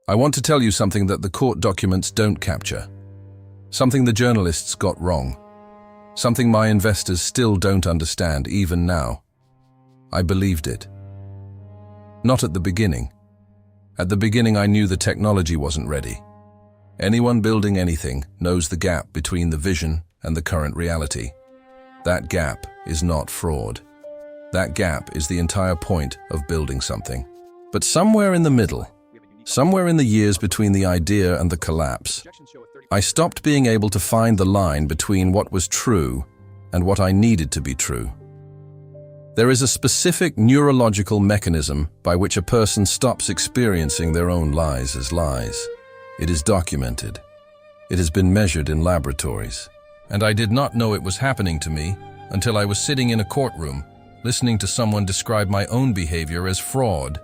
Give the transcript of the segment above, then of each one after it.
I want to tell you something that the court documents don't capture. Something the journalists got wrong. Something my investors still don't understand, even now. I believed it. Not at the beginning. At the beginning, I knew the technology wasn't ready. Anyone building anything knows the gap between the vision and the current reality. That gap is not fraud. That gap is the entire point of building something. But somewhere in the middle, somewhere in the years between the idea and the collapse, I stopped being able to find the line between what was true and what I needed to be true. There is a specific neurological mechanism by which a person stops experiencing their own lies as lies. It is documented. It has been measured in laboratories. And I did not know it was happening to me until I was sitting in a courtroom, listening to someone describe my own behavior as fraud,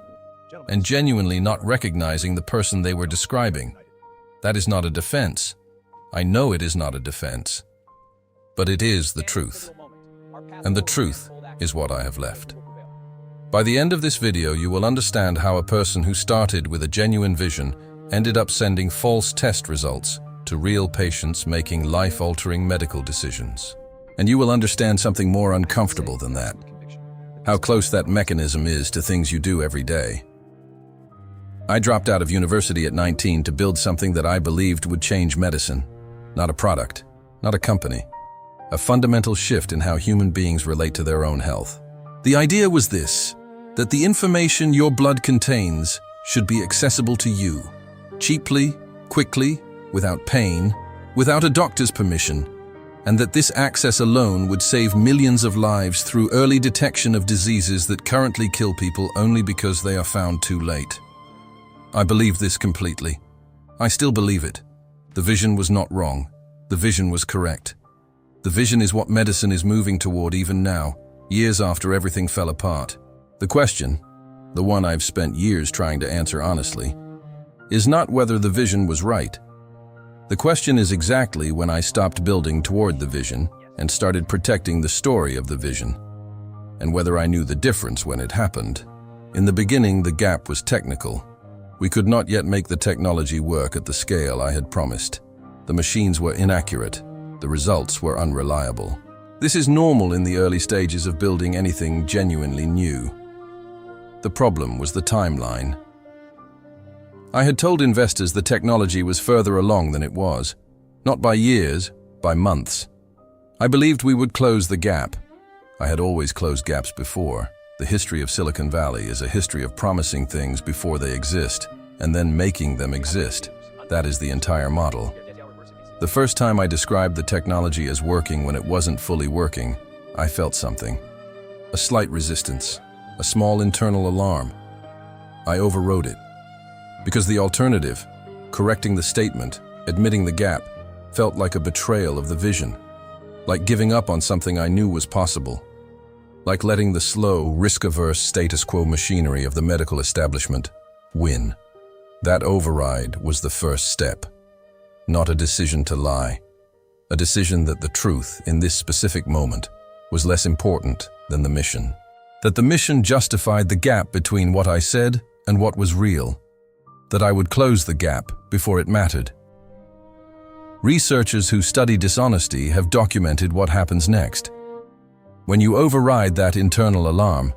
and genuinely not recognizing the person they were describing. That is not a defense. I know it is not a defense. But it is the truth. And the truth is what I have left. By the end of this video, you will understand how a person who started with a genuine vision ended up sending false test results to real patients making life-altering medical decisions. And you will understand something more uncomfortable than that. How close that mechanism is to things you do every day. I dropped out of university at 19 to build something that I believed would change medicine. Not a product, not a company. A fundamental shift in how human beings relate to their own health. The idea was this, that the information your blood contains should be accessible to you, cheaply, quickly, without pain, without a doctor's permission, and that this access alone would save millions of lives through early detection of diseases that currently kill people only because they are found too late. I believe this completely. I still believe it. The vision was not wrong. The vision was correct. The vision is what medicine is moving toward even now, years after everything fell apart. The question, the one I've spent years trying to answer honestly, is not whether the vision was right. The question is exactly when I stopped building toward the vision and started protecting the story of the vision, and whether I knew the difference when it happened. In the beginning, the gap was technical. We could not yet make the technology work at the scale I had promised. The machines were inaccurate. The results were unreliable. This is normal in the early stages of building anything genuinely new. The problem was the timeline. I had told investors the technology was further along than it was. Not by years, by months. I believed we would close the gap. I had always closed gaps before. The history of Silicon Valley is a history of promising things before they exist, and then making them exist. That is the entire model. The first time I described the technology as working when it wasn't fully working, I felt something. A slight resistance, a small internal alarm. I overrode it. Because the alternative, correcting the statement, admitting the gap, felt like a betrayal of the vision. Like giving up on something I knew was possible. Like letting the slow, risk-averse status quo machinery of the medical establishment win. That override was the first step. Not a decision to lie. A decision that the truth, in this specific moment, was less important than the mission. That the mission justified the gap between what I said and what was real. That I would close the gap before it mattered. Researchers who study dishonesty have documented what happens next. When you override that internal alarm,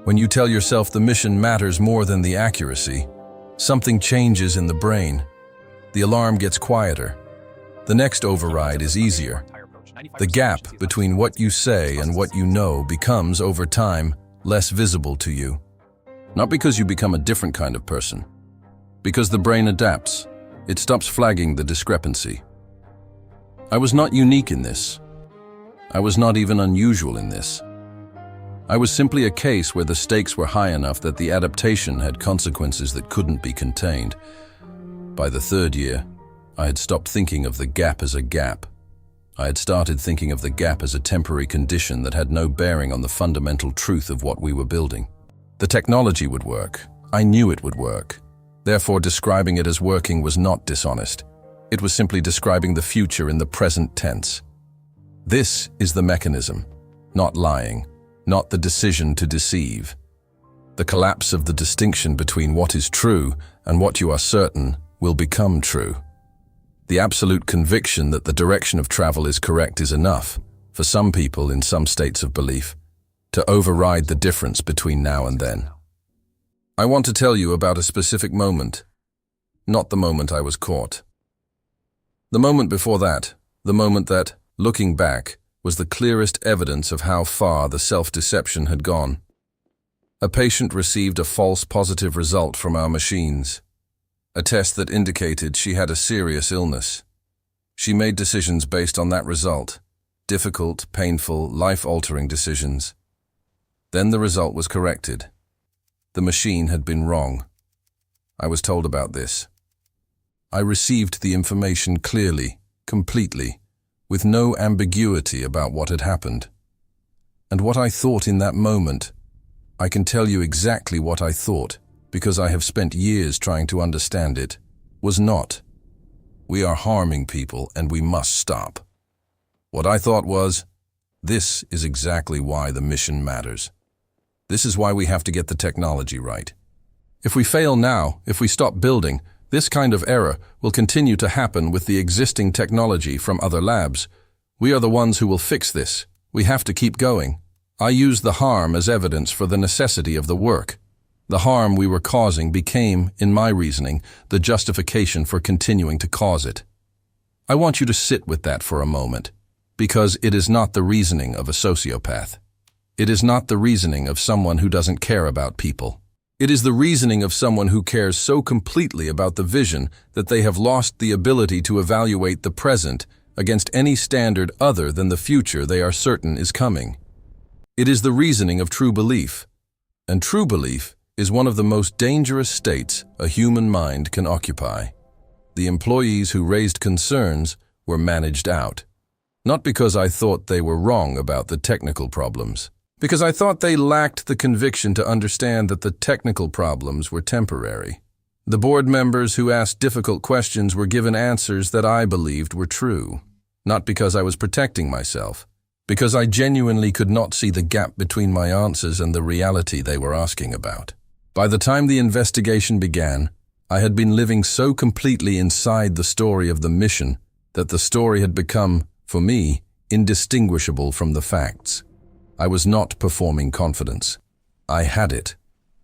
when you tell yourself the mission matters more than the accuracy, something changes in the brain. The alarm gets quieter. The next override is easier. The gap between what you say and what you know becomes, over time, less visible to you. Not because you become a different kind of person. Because the brain adapts. It stops flagging the discrepancy. I was not unique in this. I was not even unusual in this. I was simply a case where the stakes were high enough that the adaptation had consequences that couldn't be contained. By the third year, I had stopped thinking of the gap as a gap. I had started thinking of the gap as a temporary condition that had no bearing on the fundamental truth of what we were building. The technology would work. I knew it would work. Therefore, describing it as working was not dishonest. It was simply describing the future in the present tense. This is the mechanism, not lying, not the decision to deceive. The collapse of the distinction between what is true and what you are certain will become true. The absolute conviction that the direction of travel is correct is enough, for some people in some states of belief, to override the difference between now and then. I want to tell you about a specific moment, not the moment I was caught. The moment before that, the moment that, looking back, was the clearest evidence of how far the self-deception had gone. A patient received a false positive result from our machines, a test that indicated she had a serious illness. She made decisions based on that result, difficult, painful, life-altering decisions. Then the result was corrected. The machine had been wrong. I was told about this. I received the information clearly, completely, with no ambiguity about what had happened. And what I thought in that moment, I can tell you exactly what I thought, because I have spent years trying to understand it, was not, "We are harming people and we must stop." What I thought was, "This is exactly why the mission matters. This is why we have to get the technology right. If we fail now, if we stop building, this kind of error will continue to happen with the existing technology from other labs. We are the ones who will fix this. We have to keep going." I used the harm as evidence for the necessity of the work. The harm we were causing became, in my reasoning, the justification for continuing to cause it. I want you to sit with that for a moment, because it is not the reasoning of a sociopath. It is not the reasoning of someone who doesn't care about people. It is the reasoning of someone who cares so completely about the vision that they have lost the ability to evaluate the present against any standard other than the future they are certain is coming. It is the reasoning of true belief, and true belief is one of the most dangerous states a human mind can occupy. The employees who raised concerns were managed out, not because I thought they were wrong about the technical problems, because I thought they lacked the conviction to understand that the technical problems were temporary. The board members who asked difficult questions were given answers that I believed were true, not because I was protecting myself, because I genuinely could not see the gap between my answers and the reality they were asking about. By the time the investigation began, I had been living so completely inside the story of the mission that the story had become, for me, indistinguishable from the facts. I was not performing confidence. I had it.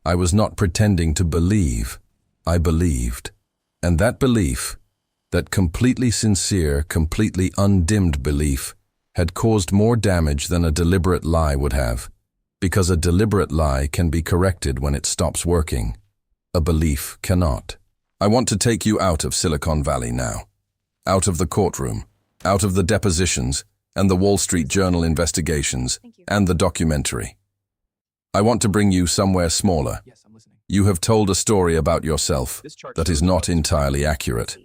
I was not pretending to believe. I believed. And that belief, that completely sincere, completely undimmed belief, had caused more damage than a deliberate lie would have, because a deliberate lie can be corrected when it stops working. A belief cannot. I want to take you out of Silicon Valley now, out of the courtroom, out of the depositions and the Wall Street Journal investigations and the documentary. I want to bring you somewhere smaller. Yes, I'm listening. You have told a story about yourself that is not entirely accurate,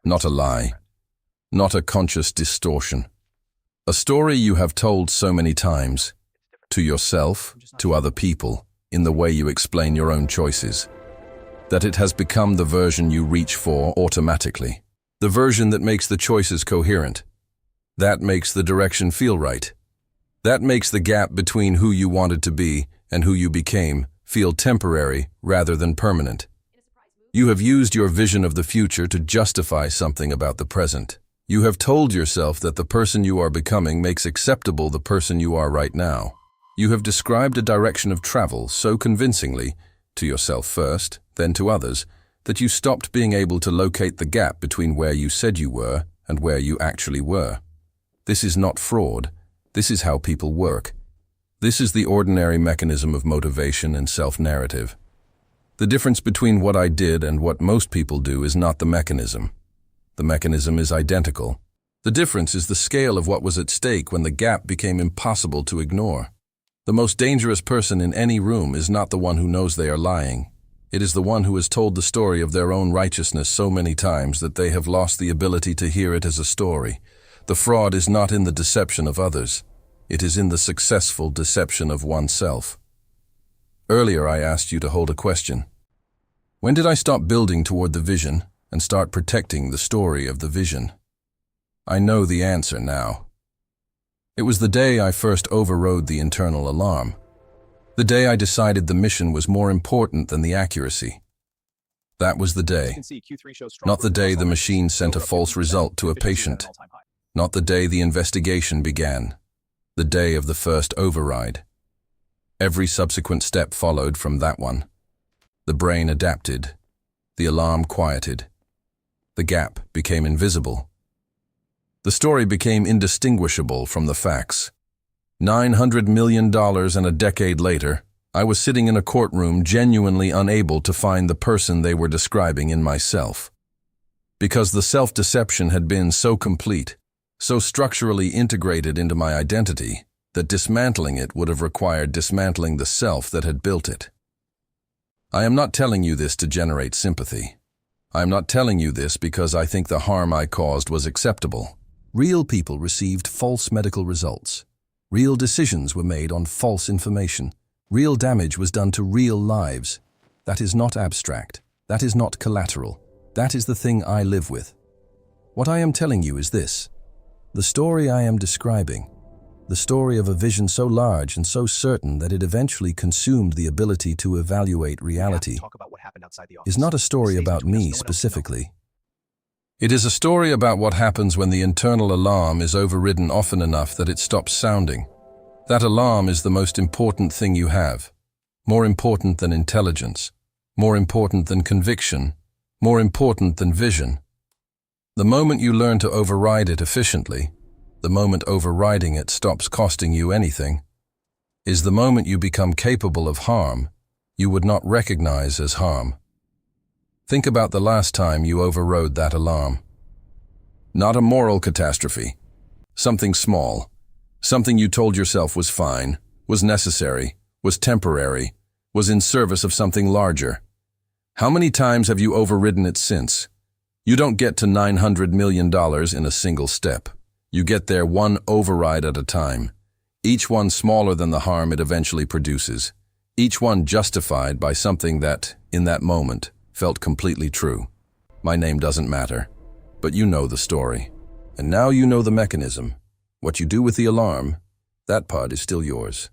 not a lie, not a conscious distortion. A story you have told so many times, to yourself, to other people, in the way you explain your own choices, that it has become the version you reach for automatically, the version that makes the choices coherent. That makes the direction feel right. That makes the gap between who you wanted to be and who you became feel temporary rather than permanent. You have used your vision of the future to justify something about the present. You have told yourself that the person you are becoming makes acceptable the person you are right now. You have described a direction of travel so convincingly, to yourself first, then to others, that you stopped being able to locate the gap between where you said you were and where you actually were. This is not fraud. This is how people work. This is the ordinary mechanism of motivation and self-narrative. The difference between what I did and what most people do is not the mechanism. The mechanism is identical. The difference is the scale of what was at stake when the gap became impossible to ignore. The most dangerous person in any room is not the one who knows they are lying. It is the one who has told the story of their own righteousness so many times that they have lost the ability to hear it as a story. The fraud is not in the deception of others. It is in the successful deception of oneself. Earlier I asked you to hold a question. When did I stop building toward the vision and start protecting the story of the vision? I know the answer now. It was the day I first overrode the internal alarm. The day I decided the mission was more important than the accuracy. That was the day. Not the day the machine sent a false result to a patient. Not the day the investigation began. The day of the first override. Every subsequent step followed from that one. The brain adapted. The alarm quieted. The gap became invisible. The story became indistinguishable from the facts. $900 million and a decade later, I was sitting in a courtroom genuinely unable to find the person they were describing in myself. Because the self-deception had been so complete, so structurally integrated into my identity, that dismantling it would have required dismantling the self that had built it. I am not telling you this to generate sympathy. I am not telling you this because I think the harm I caused was acceptable. Real people received false medical results. Real decisions were made on false information. Real damage was done to real lives. That is not abstract. That is not collateral. That is the thing I live with. What I am telling you is this. The story I am describing, the story of a vision so large and so certain that it eventually consumed the ability to evaluate reality, is not a story about me specifically. It is a story about what happens when the internal alarm is overridden often enough that it stops sounding. That alarm is the most important thing you have. More important than intelligence. More important than conviction. More important than vision. The moment you learn to override it efficiently, the moment overriding it stops costing you anything, is the moment you become capable of harm you would not recognize as harm. Think about the last time you overrode that alarm. Not a moral catastrophe. Something small. Something you told yourself was fine, was necessary, was temporary, was in service of something larger. How many times have you overridden it since? You don't get to $900 million in a single step. You get there one override at a time. Each one smaller than the harm it eventually produces. Each one justified by something that, in that moment, felt completely true. My name doesn't matter, but you know the story. And now you know the mechanism. What you do with the alarm, that part is still yours.